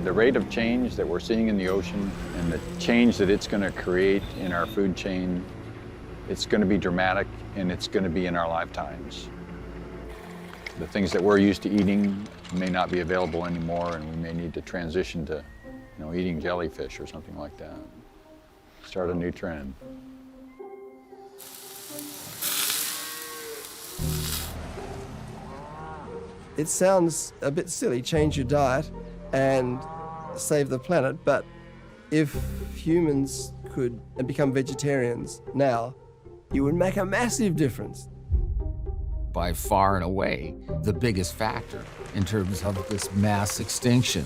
The rate of change that we're seeing in the ocean and the change that it's going to create in our food chain, it's going to be dramatic, and it's going to be in our lifetimes. The things that we're used to eating may not be available anymore, and we may need to transition to, eating jellyfish or something like that. Start a new trend. It sounds a bit silly, change your diet and save the planet, but if humans could become vegetarians now, it would make a massive difference. By far and away, the biggest factor in terms of this mass extinction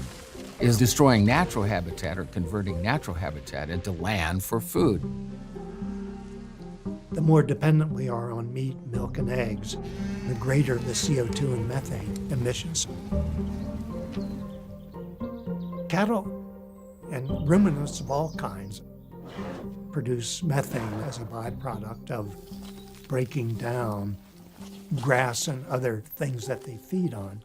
is destroying natural habitat or converting natural habitat into land for food. The more dependent we are on meat, milk, and eggs, the greater the CO2 and methane emissions. Cattle and ruminants of all kinds produce methane as a byproduct of breaking down grass and other things that they feed on.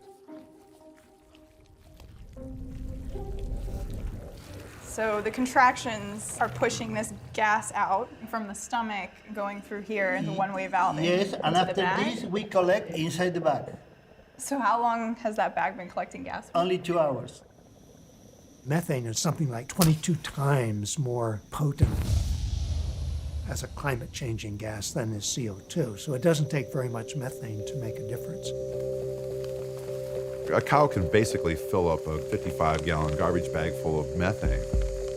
So the contractions are pushing this gas out from the stomach, going through here in the one-way valve. Yes, and into the after bag. this, we collect inside the bag. So how long has that bag been collecting gas? Only 2 hours. Methane is something like 22 times more potent as a climate-changing gas than is CO2. So it doesn't take very much methane to make a difference. A cow can basically fill up a 55-gallon garbage bag full of methane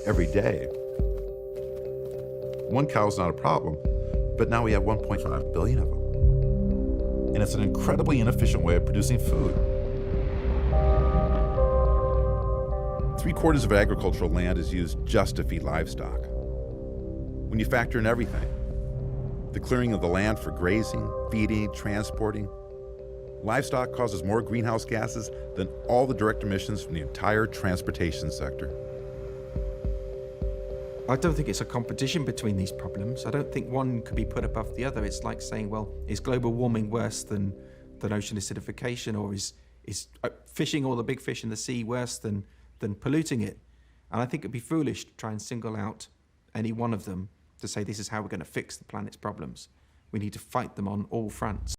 every day. One cow's not a problem, but now we have 1.5 billion of them. And it's an incredibly inefficient way of producing food. 3/4 of agricultural land is used just to feed livestock. When you factor in everything, the clearing of the land for grazing, feeding, transporting, livestock causes more greenhouse gases than all the direct emissions from the entire transportation sector. I don't think it's a competition between these problems. I don't think one could be put above the other. It's like saying, well, is global warming worse than ocean acidification, or is fishing all the big fish in the sea worse than polluting it? And I think it'd be foolish to try and single out any one of them to say this is how we're going to fix the planet's problems. We need to fight them on all fronts.